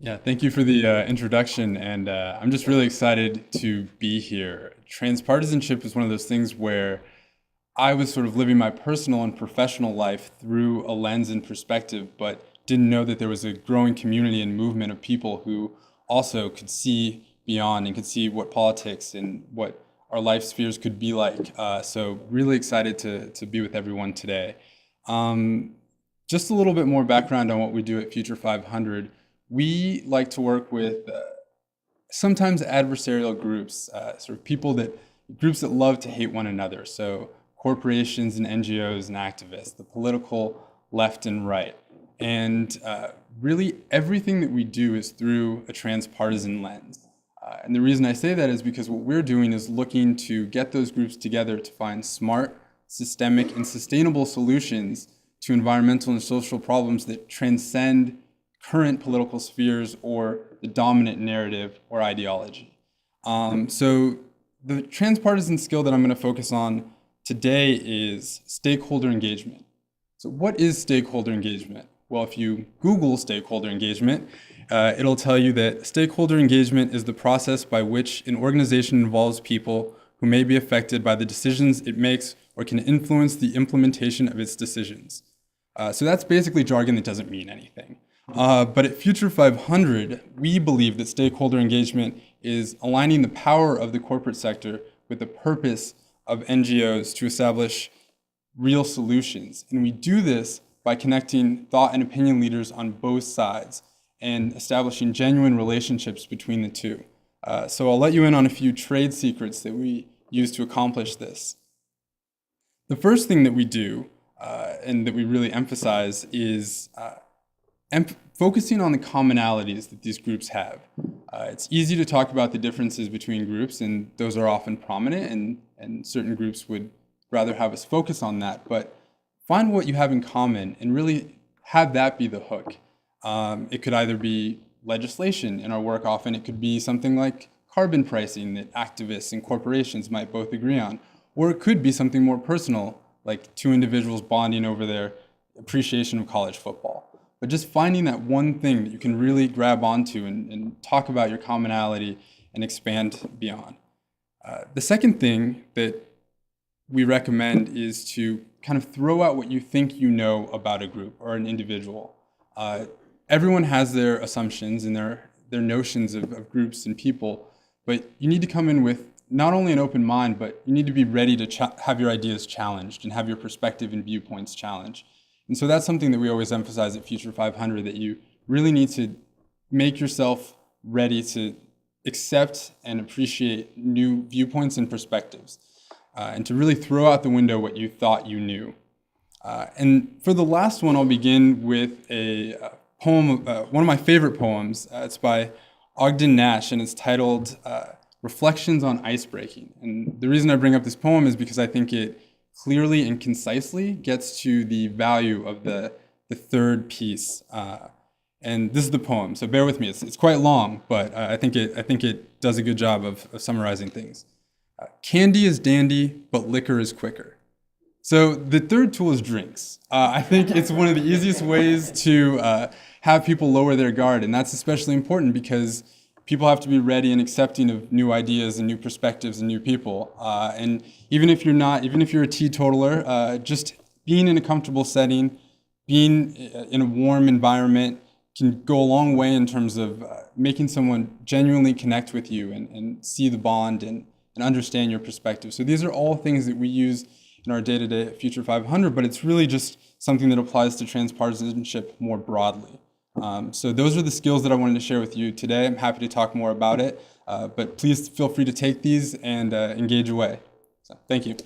Yeah, thank you for the introduction, and I'm just really excited to be here. Transpartisanship is one of those things where I was sort of living my personal and professional life through a lens and perspective, but didn't know that there was a growing community and movement of people who also could see beyond and could see what politics and what our life spheres could be like. So really excited to be with everyone today. Um, just a little bit more background on what we do at Future 500. We like to work with sometimes adversarial groups, sort of groups that love to hate one another. So corporations and NGOs and activists, the political left and right. And really everything that we do is through a transpartisan lens. And the reason I say that is because what we're doing is looking to get those groups together to find smart, systemic, and sustainable solutions to environmental and social problems that transcend current political spheres or the dominant narrative or ideology. So the transpartisan skill that I'm going to focus on today is stakeholder engagement. So what is stakeholder engagement? Well, if you Google stakeholder engagement, it'll tell you that stakeholder engagement is the process by which an organization involves people who may be affected by the decisions it makes or can influence the implementation of its decisions. So that's basically jargon that doesn't mean anything. But at Future 500, we believe that stakeholder engagement is aligning the power of the corporate sector with the purpose of NGOs to establish real solutions. And we do this by connecting thought and opinion leaders on both sides and establishing genuine relationships between the two. So I'll let you in on a few trade secrets that we use to accomplish this. The first thing that we do and that we really emphasize is focusing on the commonalities that these groups have. It's easy to talk about the differences between groups, and those are often prominent, and certain groups would rather have us focus on that, but find what you have in common and really have that be the hook. It could either be legislation in our work often, it could be something like carbon pricing that activists and corporations might both agree on, or it could be something more personal, like two individuals bonding over their appreciation of college football. But just finding that one thing that you can really grab onto and talk about your commonality and expand beyond. The second thing that we recommend is to kind of throw out what you think you know about a group or an individual. Everyone has their assumptions and their notions of groups and people, but you need to come in with not only an open mind, but you need to be ready to have your ideas challenged and have your perspective and viewpoints challenged. And so that's something that we always emphasize at Future 500, that you really need to make yourself ready to accept and appreciate new viewpoints and perspectives, and to really throw out the window what you thought you knew. And for the last one, I'll begin with a poem, one of my favorite poems. It's by Ogden Nash, and it's titled Reflections on Icebreaking. And the reason I bring up this poem is because I think it clearly and concisely gets to the value of the third piece. And this is the poem, so bear with me. It's quite long, but I think it does a good job of summarizing things. Candy is dandy, but liquor is quicker. So the third tool is drinks. I think it's one of the easiest ways to have people lower their guard, and that's especially important because people have to be ready and accepting of new ideas and new perspectives and new people. And even if you're a teetotaler, just being in a comfortable setting, being in a warm environment can go a long way in terms of making someone genuinely connect with you and see the bond and understand your perspective. So these are all things that we use in our day-to-day at Future 500, but it's really just something that applies to transpartisanship more broadly. So those are the skills that I wanted to share with you today. I'm happy to talk more about it, but please feel free to take these and engage away. So, thank you.